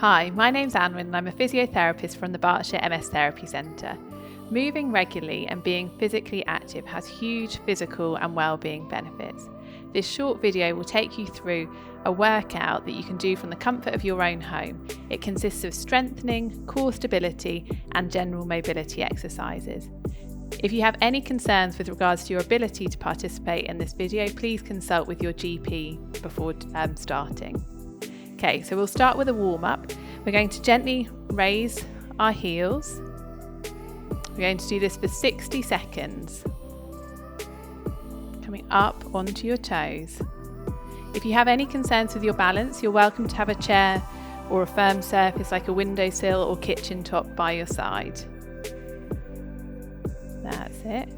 Hi, my name's Anne and I'm a physiotherapist from the Berkshire MS Therapy Centre. Moving regularly and being physically active has huge physical and well-being benefits. This short video will take you through a workout that you can do from the comfort of your own home. It consists of strengthening, core stability and general mobility exercises. If you have any concerns with regards to your ability to participate in this video, please consult with your GP before starting. Okay, so we'll start with a warm-up. We're going to gently raise our heels. We're going to do this for 60 seconds. Coming up onto your toes. If you have any concerns with your balance, you're welcome to have a chair or a firm surface like a windowsill or kitchen top by your side. That's it.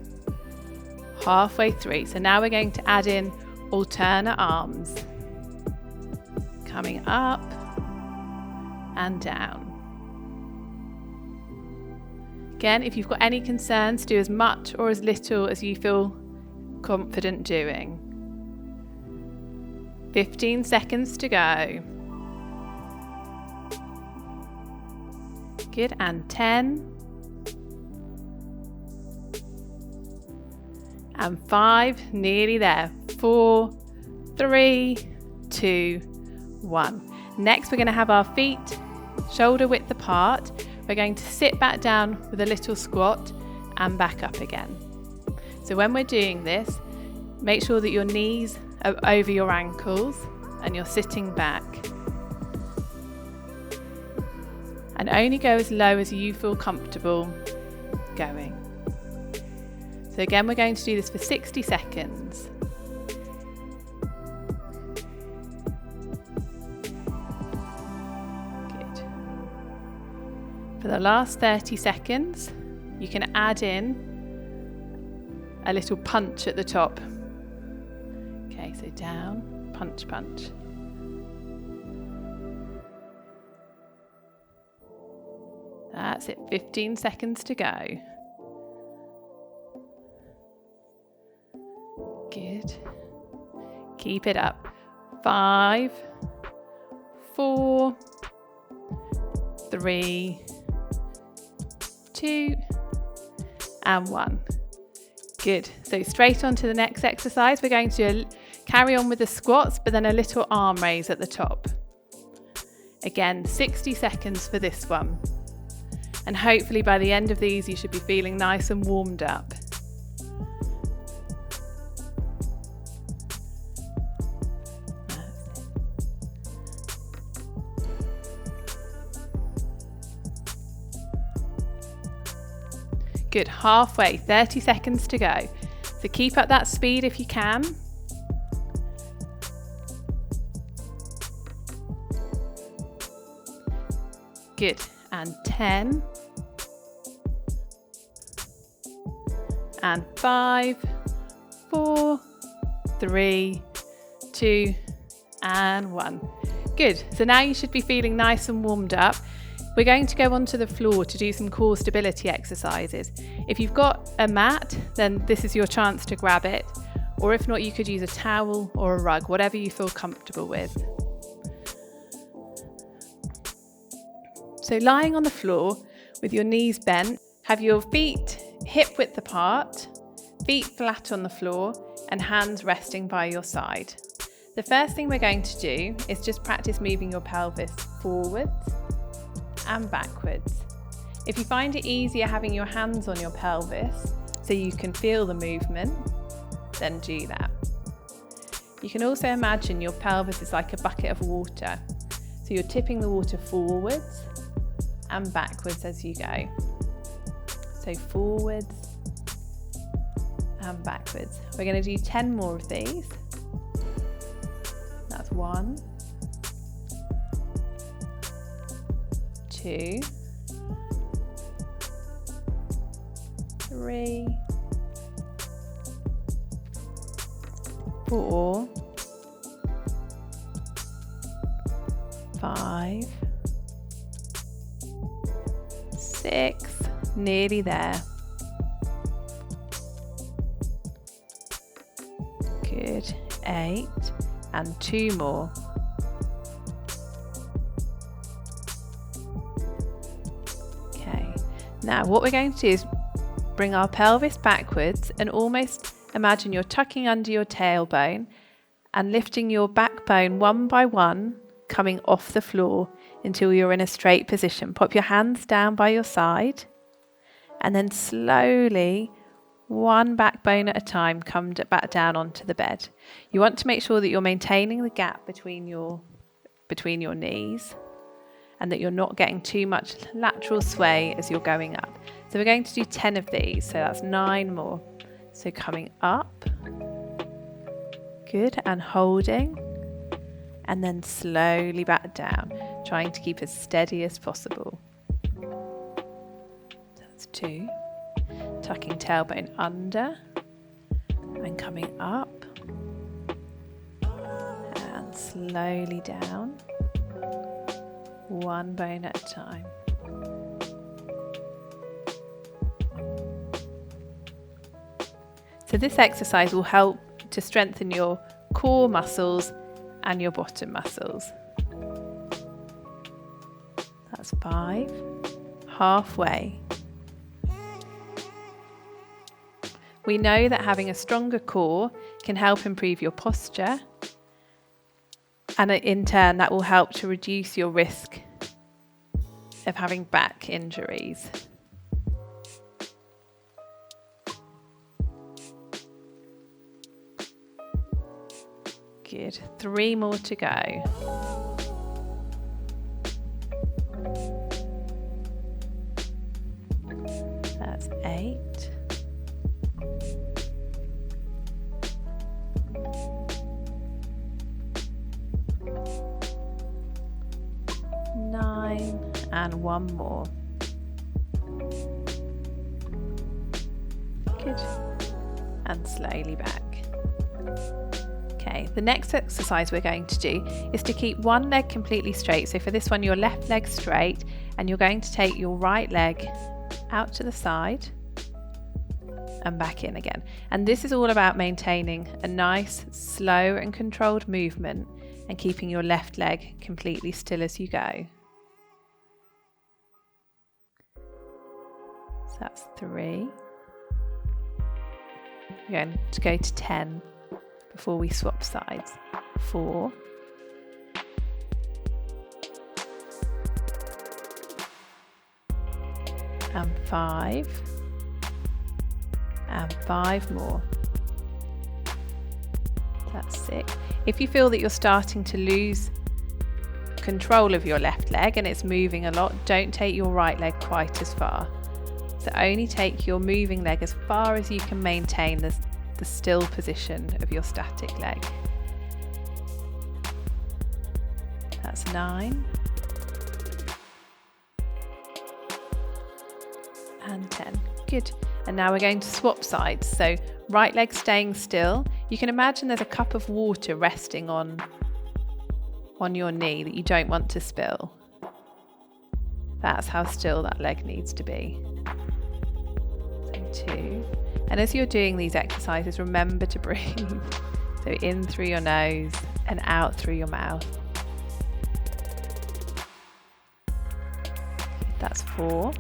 Halfway through. So now we're going to add in alternate arms. Coming up and down. Again, if you've got any concerns, do as much or as little as you feel confident doing. 15 seconds to go. Good, and 10. And 5, nearly there. 4, 3, 2, 1. Next, we're going to have our feet shoulder width apart. We're going to sit back down with a little squat and back up again. So when we're doing this, make sure that your knees are over your ankles and you're sitting back. And only go as low as you feel comfortable going. So again, we're going to do this for 60 seconds. For the last 30 seconds, you can add in a little punch at the top. Okay, so down, punch, punch. That's it, 15 seconds to go. Good. Keep it up. 5, 4, 3, 2 and 1. Good. So straight on to the next exercise. We're going to carry on with the squats, but then a little arm raise at the top. Again, 60 seconds for this one. And hopefully by the end of these, you should be feeling nice and warmed up. Good, halfway, 30 seconds to go. So keep up that speed if you can. Good, and 10. And 5, 4, 3, 2, and 1. Good, so now you should be feeling nice and warmed up. We're going to go onto the floor to do some core stability exercises. If you've got a mat, then this is your chance to grab it. Or if not, you could use a towel or a rug, whatever you feel comfortable with. So lying on the floor with your knees bent, have your feet hip width apart, feet flat on the floor, and hands resting by your side. The first thing we're going to do is just practice moving your pelvis forwards and backwards. If you find it easier having your hands on your pelvis so you can feel the movement, then do that. You can also imagine your pelvis is like a bucket of water. So you're tipping the water forwards and backwards as you go. So forwards and backwards. We're going to do 10 more of these. That's 1, 2, 3, 4, 5, 6, nearly there. Good, 8, and 2 more. Now what we're going to do is bring our pelvis backwards and almost imagine you're tucking under your tailbone and lifting your backbone one by one, coming off the floor until you're in a straight position. Pop your hands down by your side and then slowly, one backbone at a time, come back down onto the bed. You want to make sure that you're maintaining the gap between your knees and that you're not getting too much lateral sway as you're going up. So we're going to do 10 of these, so that's 9 more. So coming up, good, and holding, and then slowly back down, trying to keep as steady as possible. That's 2. Tucking tailbone under and coming up and slowly down, one bone at a time. So this exercise will help to strengthen your core muscles and your bottom muscles. That's 5, halfway. We know that having a stronger core can help improve your posture, and in turn that will help to reduce your risk of having back injuries. Good. 3 more to go. That's 8. 9, and 1 more. Good. And slowly back. Okay, the next exercise we're going to do is to keep one leg completely straight. So for this one, your left leg straight, and you're going to take your right leg out to the side and back in again. And this is all about maintaining a nice, slow and controlled movement and keeping your left leg completely still as you go. So that's 3. We're going to go to 10 before we swap sides. 4. And 5. And 5 more. That's 6. If you feel that you're starting to lose control of your left leg and it's moving a lot, don't take your right leg quite as far. So only take your moving leg as far as you can maintain the still position of your static leg. That's 9. And 10. Good. And now we're going to swap sides. So right leg staying still. You can imagine there's a cup of water resting on your knee that you don't want to spill. That's how still that leg needs to be. So 2. And as you're doing these exercises, remember to breathe. So in through your nose and out through your mouth. That's 4.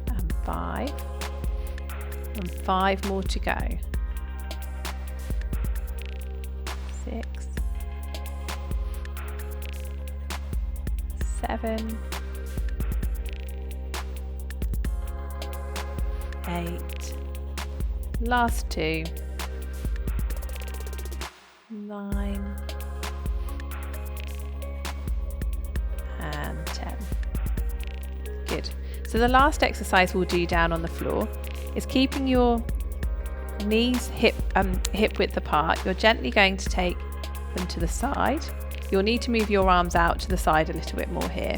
And 5. And 5 more to go. 6. 7. 8. Last 2. 9. And 10. Good. So the last exercise we'll do down on the floor is keeping your knees hip width apart. You're gently going to take them to the side. You'll need to move your arms out to the side a little bit more here.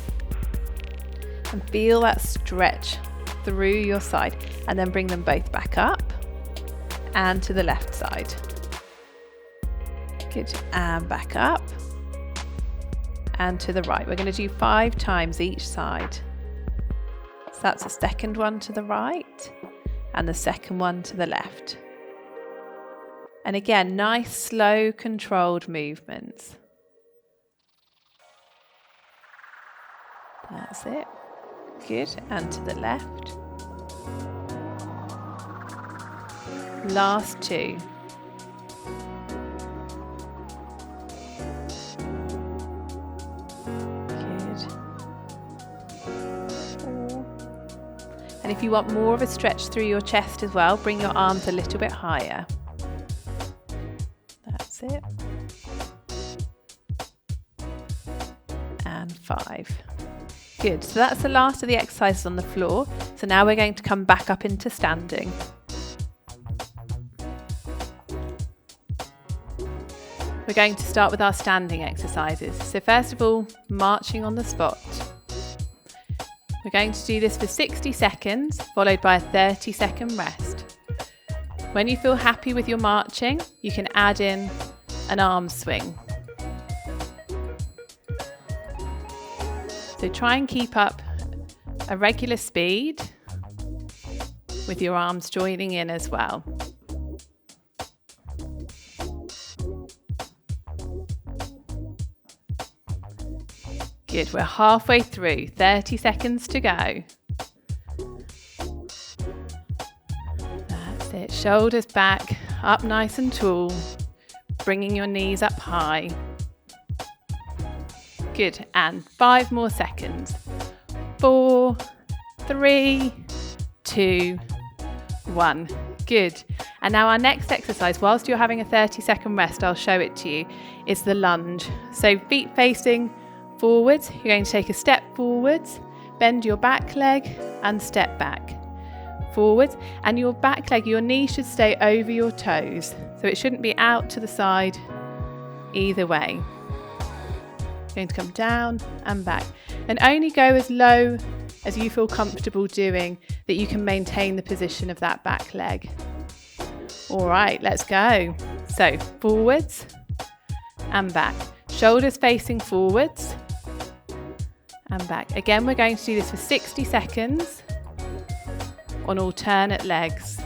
And feel that stretch through your side, and then bring them both back up and to the left side. Good. And back up and to the right. We're going to do 5 times each side. So that's the second one to the right and the second one to the left. And again, nice, slow, controlled movements. That's it. Good, and to the left. Last 2. Good. 4. And if you want more of a stretch through your chest as well, bring your arms a little bit higher. That's it. And 5. Good, so that's the last of the exercises on the floor. So now we're going to come back up into standing. We're going to start with our standing exercises. So first of all, marching on the spot. We're going to do this for 60 seconds, followed by a 30-second rest. When you feel happy with your marching, you can add in an arm swing. So try and keep up a regular speed with your arms joining in as well. Good, we're halfway through, 30 seconds to go. That's it, shoulders back, up nice and tall, bringing your knees up high. Good, and 5 more seconds. 4, 3, 2, 1. Good. And now our next exercise, whilst you're having a 30-second rest, I'll show it to you, is the lunge. So feet facing forwards, you're going to take a step forwards, bend your back leg and step back. Forwards, and your back leg, your knee should stay over your toes. So it shouldn't be out to the side either way. Going to come down and back, and only go as low as you feel comfortable doing, that you can maintain the position of that back leg. All right, let's go. So forwards and back, shoulders facing forwards and back. Again, we're going to do this for 60 seconds on alternate legs.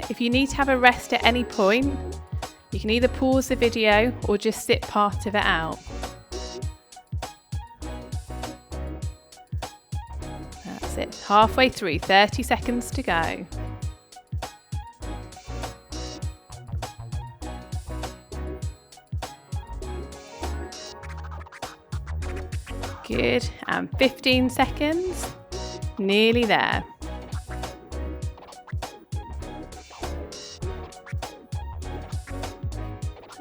If you need to have a rest at any point, you can either pause the video or just sit part of it out. That's it, halfway through, 30 seconds to go. Good, and 15 seconds, nearly there.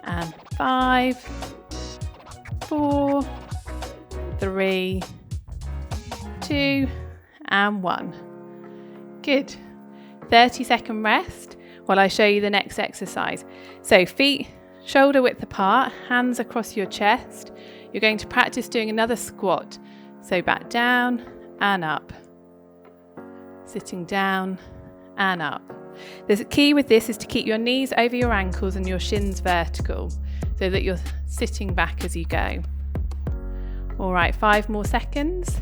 And 5, 4, 3, 2, and 1. Good. 30-second rest while I show you the next exercise. So feet shoulder width apart, hands across your chest. You're going to practice doing another squat. So back down and up. Sitting down and up. The key with this is to keep your knees over your ankles and your shins vertical so that you're sitting back as you go. All right, 5 more seconds.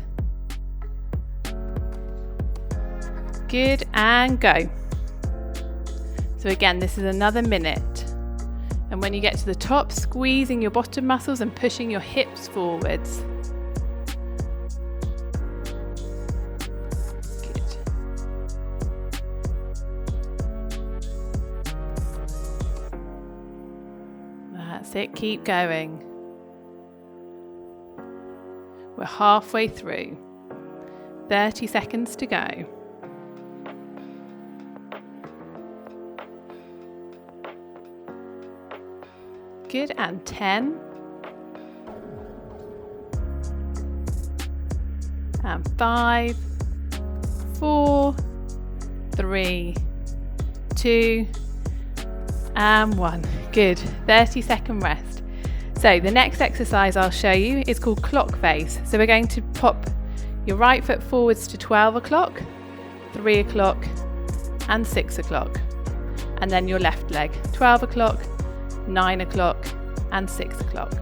Good, and go. So again, this is another minute. And when you get to the top, squeezing your bottom muscles and pushing your hips forwards. That's it, keep going. We're halfway through. 30 seconds to go. Good, and 10. And 5, 4, 3, 2, and 1. Good, 30-second rest. So the next exercise I'll show you is called clock face. So we're going to pop your right foot forwards to 12 o'clock, 3 o'clock, and 6 o'clock. And then your left leg, 12 o'clock, 9 o'clock, and 6 o'clock.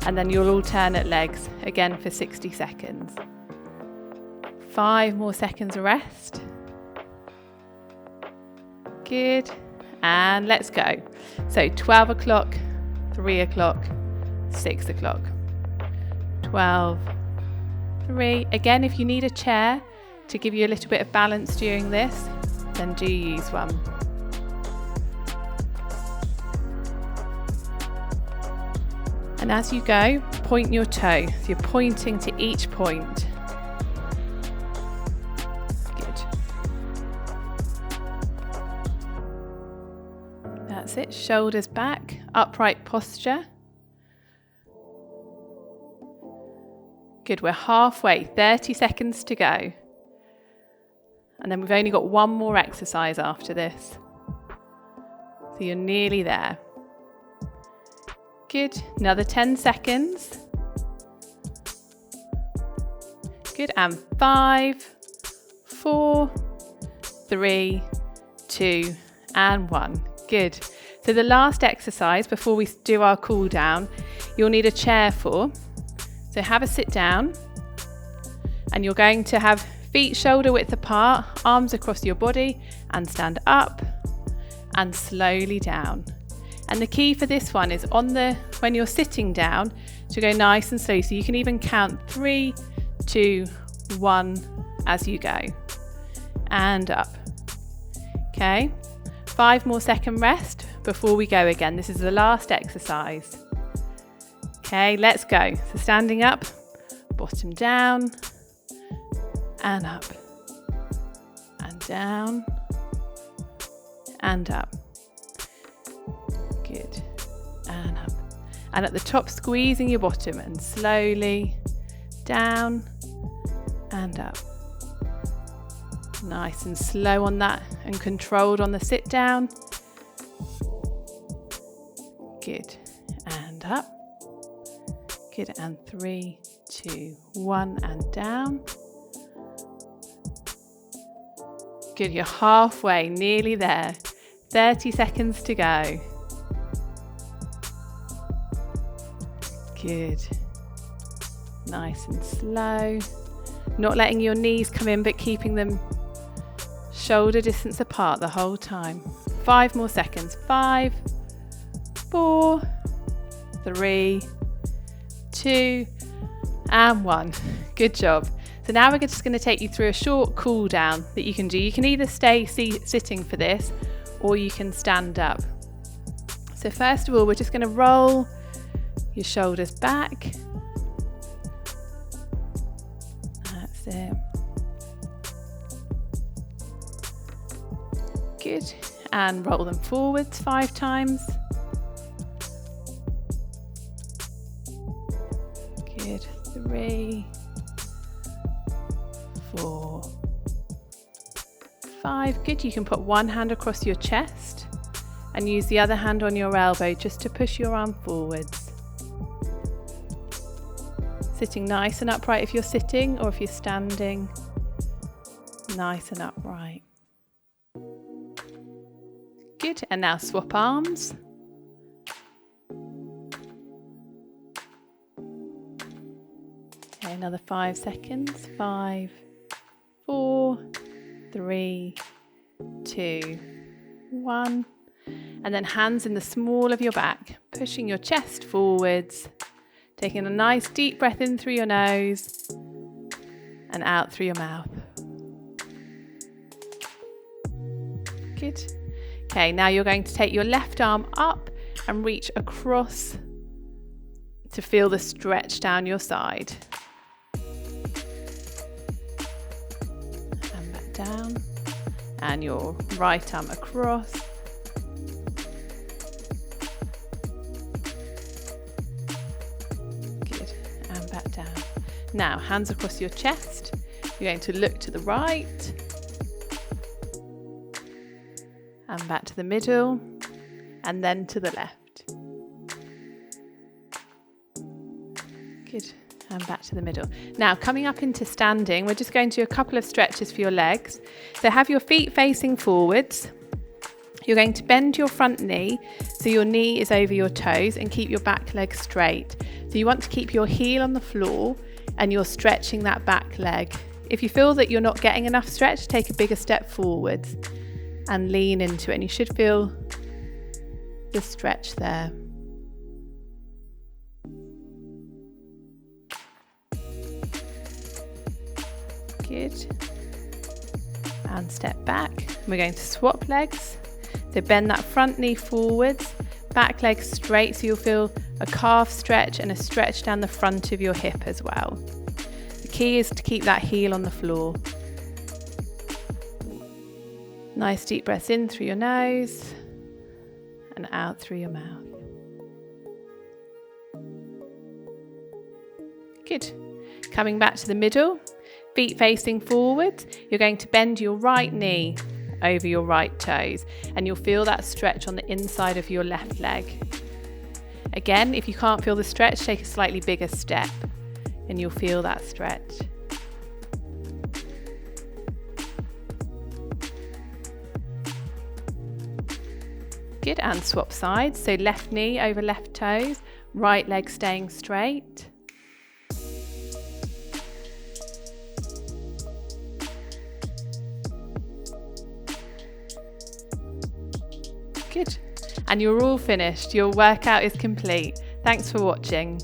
And then your alternate legs, again for 60 seconds. 5 more seconds rest. Good. And let's go. So 12 o'clock, 3 o'clock, 6 o'clock. 12, 3. Again, if you need a chair to give you a little bit of balance during this, then do use one. And as you go, point your toe. So you're pointing to each point. Good. That's it. Shoulders back, upright posture. Good, we're halfway, 30 seconds to go. And then we've only got one more exercise after this. So you're nearly there. Good, another 10 seconds. Good, and 5, 4, 3, 2, and 1. Good. So the last exercise before we do our cool down, you'll need a chair for. So have a sit down, and you're going to have feet shoulder width apart, arms across your body, and stand up and slowly down. And the key for this one is when you're sitting down to go nice and slow. So you can even count 3, 2, 1 as you go. And up. Okay, 5 more second rest before we go again. This is the last exercise. Okay, let's go. So standing up, bottom down, and up, and down, and up. Good, and up. And at the top, squeezing your bottom and slowly down and up. Nice and slow on that and controlled on the sit down. Good, and up. Good, and 3, 2, 1, and down. Good, you're halfway, nearly there. 30 seconds to go. Good. Nice and slow. Not letting your knees come in, but keeping them shoulder distance apart the whole time. 5 more seconds. 5, 4, 3, 2, and 1. Good job. So now we're just going to take you through a short cool down that you can do. You can either stay sitting for this, or you can stand up. So first of all, we're just going to roll your shoulders back. That's it. Good. And roll them forwards 5 times. Good. 3, 4, 5. Good. You can put one hand across your chest and use the other hand on your elbow just to push your arm forwards. Sitting nice and upright if you're sitting, or if you're standing, nice and upright. Good. And now swap arms. Okay, another 5 seconds. 5, 4, 3, 2, 1. And then hands in the small of your back, pushing your chest forwards, taking a nice deep breath in through your nose and out through your mouth. Good. Okay, now you're going to take your left arm up and reach across to feel the stretch down your side. And back down. And your right arm across. Good. And back down. Now, hands across your chest. You're going to look to the right. And back to the middle. And then to the left. Good. And back to the middle. Now, coming up into standing, we're just going to do a couple of stretches for your legs. So have your feet facing forwards. You're going to bend your front knee so your knee is over your toes and keep your back leg straight. So you want to keep your heel on the floor and you're stretching that back leg If you feel that you're not getting enough stretch, take a bigger step forwards and lean into it, and you should feel the stretch there. Good. And step back. We're going to swap legs. So bend that front knee forwards, back leg straight, so you'll feel a calf stretch and a stretch down the front of your hip as well. The key is to keep that heel on the floor. Nice deep breaths in through your nose and out through your mouth. Good. Coming back to the middle, feet facing forward, you're going to bend your right knee over your right toes, and you'll feel that stretch on the inside of your left leg. Again, if you can't feel the stretch, take a slightly bigger step and you'll feel that stretch. Good, and swap sides. So left knee over left toes, right leg staying straight. Good. And you're all finished. Your workout is complete. Thanks for watching.